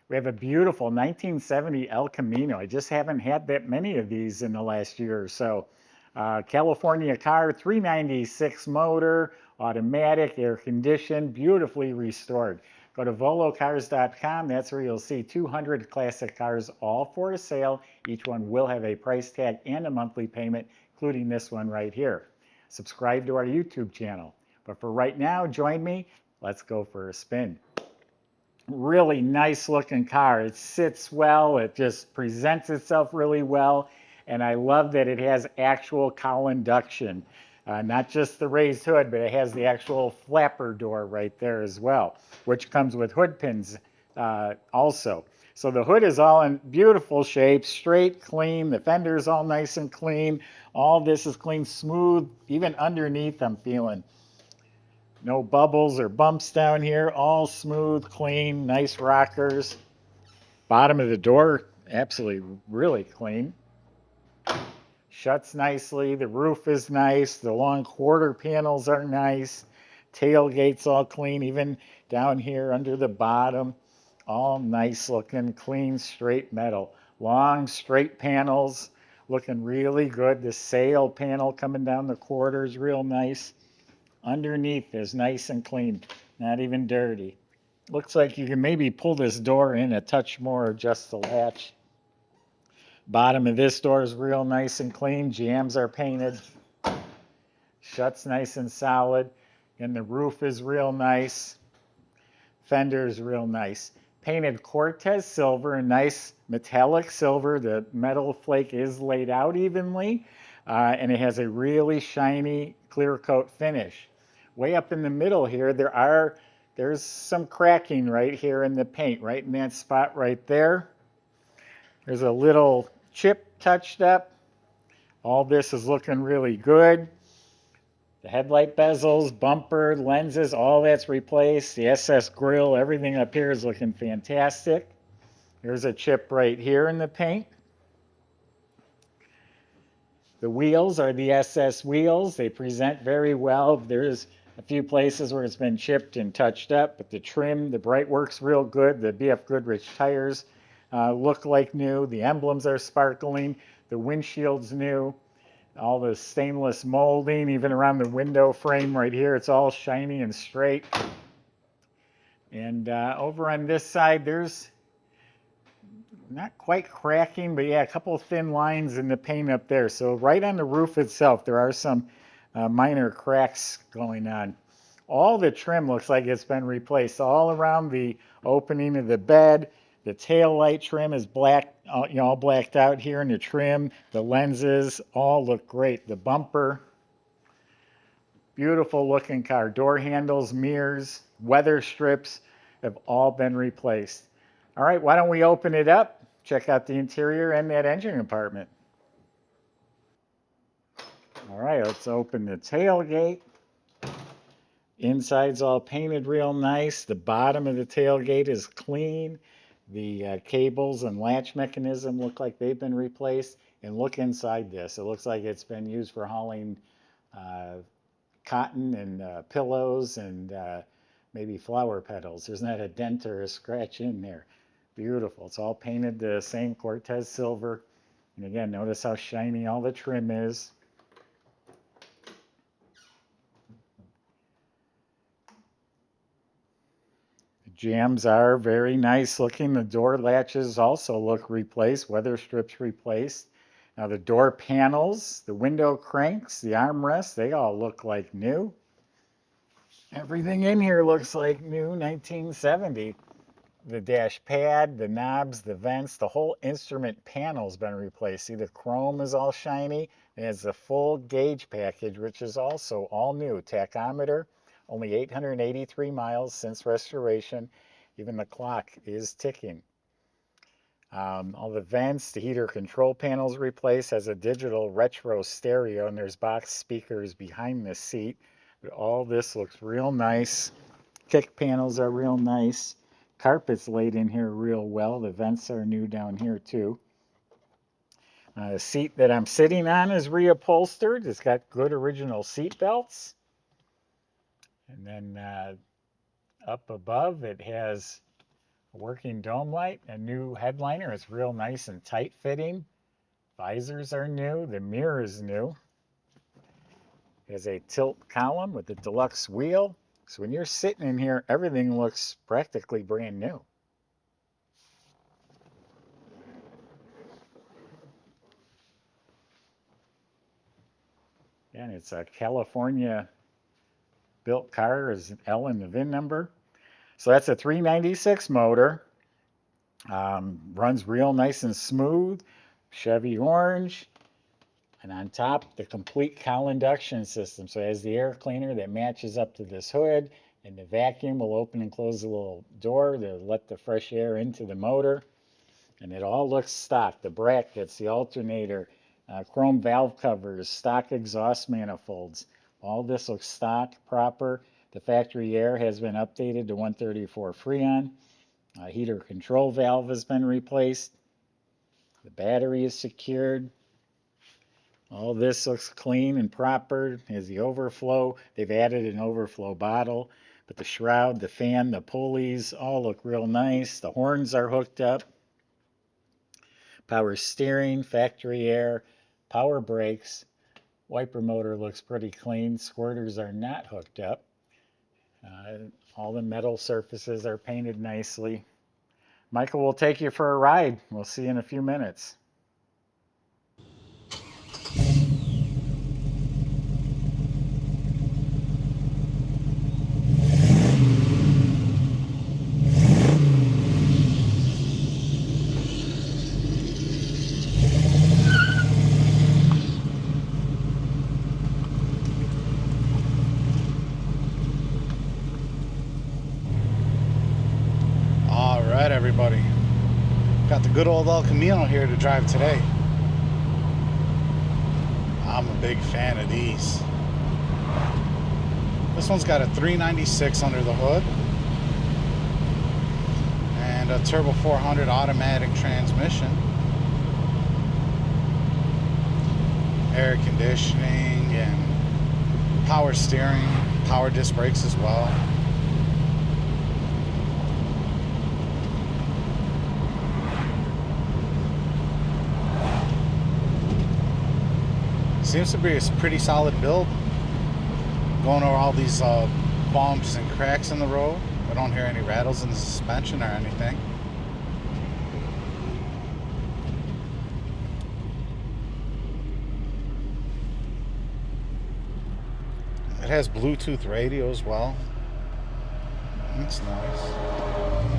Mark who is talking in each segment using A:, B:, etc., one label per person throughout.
A: We have a beautiful 1970 El Camino. I just haven't had that many of these in the last year or so. California car, 396 motor, automatic, air conditioned, beautifully restored. Go to volocars.com. That's where you'll see 200 classic cars, all for sale. Each one will have a price tag and a monthly payment, including this one right here. Subscribe to our YouTube channel. But for right now, join me. Let's go for a spin. Really nice looking car. It sits well. It just presents itself really well. And I love that it has actual cowl induction. Not just the raised hood, but it has the actual flapper door right there as well, which comes with hood pins also. So the hood is all in beautiful shape, straight, clean. The fender's all nice and clean. All this is clean, smooth. Even underneath, I'm feeling no bubbles or bumps down here. All smooth, clean, nice rockers. Bottom of the door, absolutely really clean. Shuts nicely. The roof is nice. The long quarter panels are nice. Tailgate's all clean, even down here under the bottom. All nice looking, clean, straight metal. Long, straight panels, looking really good. The sail panel coming down the quarters, real nice. Underneath is nice and clean, not even dirty. Looks like you can maybe pull this door in a touch more, adjust the latch. Bottom of this door is real nice and clean. Jambs are painted. Shuts nice and solid. And the roof is real nice. Fender is real nice. Painted Cortez Silver, nice metallic silver. The metal flake is laid out evenly. And it has a really shiny clear coat finish. Way up in the middle here, there's some cracking right here in the paint, right in that spot right there. There's a little chip touched up. All this is looking really good. The headlight bezels, bumper, lenses, all that's replaced. The SS grill, everything up here is looking fantastic. There's a chip right here in the paint. The wheels are the SS wheels. They present very well. There's a few places where it's been chipped and touched up, but the trim, the bright work's real good. The BF Goodrich tires look like new. The emblems are sparkling. The windshield's new. All the stainless molding, even around the window frame right here, it's all shiny and straight. And over on this side, there's not quite cracking, but yeah, a couple of thin lines in the paint up there. So right on the roof itself, there are some minor cracks going on. All the trim looks like it's been replaced all around the opening of the bed. The tail light trim is black, all blacked out here in the trim. The lenses all look great. The bumper, beautiful looking car. Door handles, mirrors, weather strips have all been replaced. All right, why don't we open it up, check out the interior and that engine compartment. All right, let's open the tailgate. Inside's all painted real nice. The bottom of the tailgate is clean. The cables and latch mechanism look like they've been replaced. And look inside this. It looks like it's been used for hauling cotton and pillows and maybe flower petals. There's not a dent or a scratch in there. Beautiful. It's all painted the same Cortez silver. And again, notice how shiny all the trim is. The jambs are very nice looking. The door latches also look replaced, weather strips replaced. Now the door panels, the window cranks, the armrests, they all look like new. Everything in here looks like new 1970. The dash pad, the knobs, the vents, the whole instrument panel's been replaced. See, the chrome is all shiny. It has the full gauge package, which is also all new. Tachometer, only 883 miles since restoration. Even the clock is ticking. All the vents, the heater control panels replaced, has a digital retro stereo, and there's box speakers behind the seat. But all this looks real nice. Kick panels are real nice. Carpet's laid in here real well. The vents are new down here too. The seat that I'm sitting on is reupholstered. It's got good original seat belts. And then up above it has A working dome light, a new headliner. It's real nice and tight fitting. Visors are new. The mirror is new. It has a tilt column with a deluxe wheel. So when you're sitting in here, everything looks practically brand new. And it's a California built car. There's an L in the VIN number. So that's a 396 motor. Runs real nice and smooth. Chevy orange. And on top, the complete cowl induction system. So it has the air cleaner that matches up to this hood, and the vacuum will open and close the little door to let the fresh air into the motor. And it all looks stock. The brackets, the alternator, chrome valve covers, stock exhaust manifolds. All this looks stock, proper. The factory air has been updated to 134 Freon. Heater control valve has been replaced. The battery is secured. All this looks clean and proper. Has the overflow. They've added an overflow bottle. But the shroud, the fan, the pulleys all look real nice. The horns are hooked up. Power steering, factory air, power brakes. Wiper motor looks pretty clean. Squirters are not hooked up. All the metal surfaces are painted nicely. Michael will take you for a ride. We'll see you in a few minutes.
B: Everybody, got the good old El Camino here to drive today. I'm a big fan of these. This one's got a 396 under the hood and a turbo 400 automatic transmission, air conditioning and power steering, power disc brakes as well. Seems to be a pretty solid build. Going over all these bumps and cracks in the road. I don't hear any rattles in the suspension or anything. It has Bluetooth radio as well. That's nice.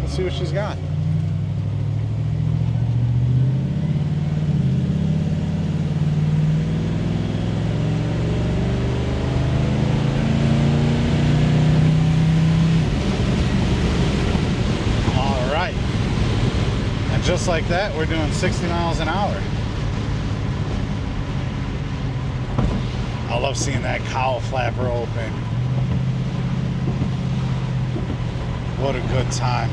B: Let's see what she's got. Just like that, we're doing 60 miles an hour. I love seeing that cowl flapper open. What a good time.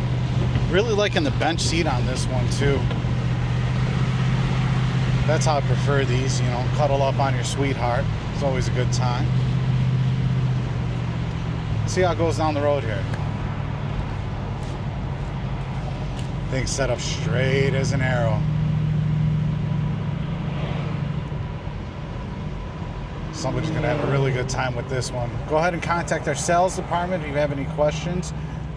B: Really liking the bench seat on this one too. That's how I prefer these, you know, cuddle up on your sweetheart. It's always a good time. Let's see how it goes down the road here. Things set up straight as an arrow. Somebody's gonna have a really good time with this one. Go ahead and contact our sales department if you have any questions.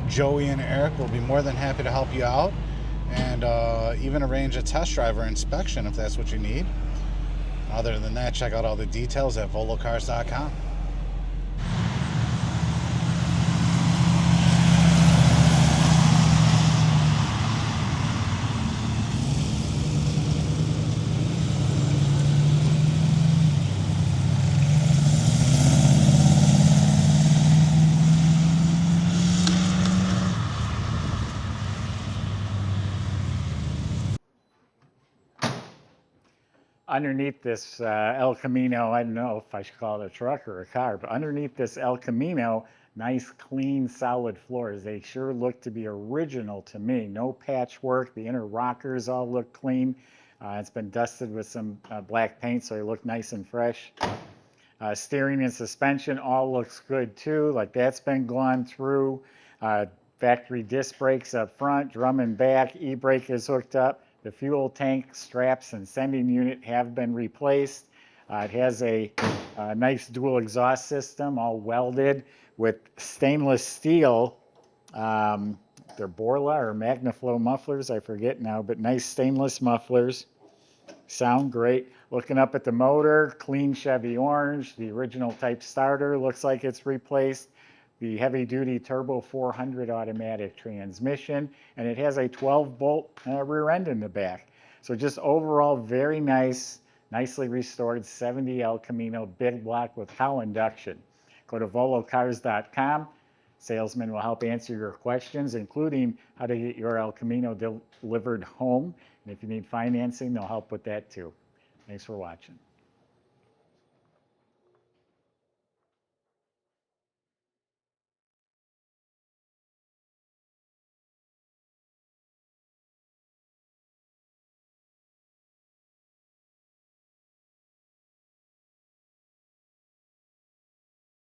B: Joey and Eric will be more than happy to help you out and even arrange a test drive or inspection if that's what you need. Other than that, check out all the details at volocars.com.
A: Underneath this El Camino, I don't know if I should call it a truck or a car, but underneath this El Camino, nice, clean, solid floors. They sure look to be original to me. No patchwork. The inner rockers all look clean. It's been dusted with some black paint, so they look nice and fresh. Steering and suspension all looks good too. Like that's been gone through. Factory disc brakes up front, drum and back, e-brake is hooked up. The fuel tank straps and sending unit have been replaced. It has a nice dual exhaust system, all welded with stainless steel. They're Borla or Magnaflow mufflers, I forget now, but nice stainless mufflers. Sound great. Looking up at the motor, clean Chevy orange. The original type starter looks like it's replaced. The heavy-duty turbo 400 automatic transmission, and it has a 12-bolt rear end in the back. So just overall very nice, nicely restored 70 El Camino big block with cowl induction. Go to volocars.com. Salesman will help answer your questions, including how to get your El Camino delivered home. And if you need financing, they'll help with that too. Thanks for watching.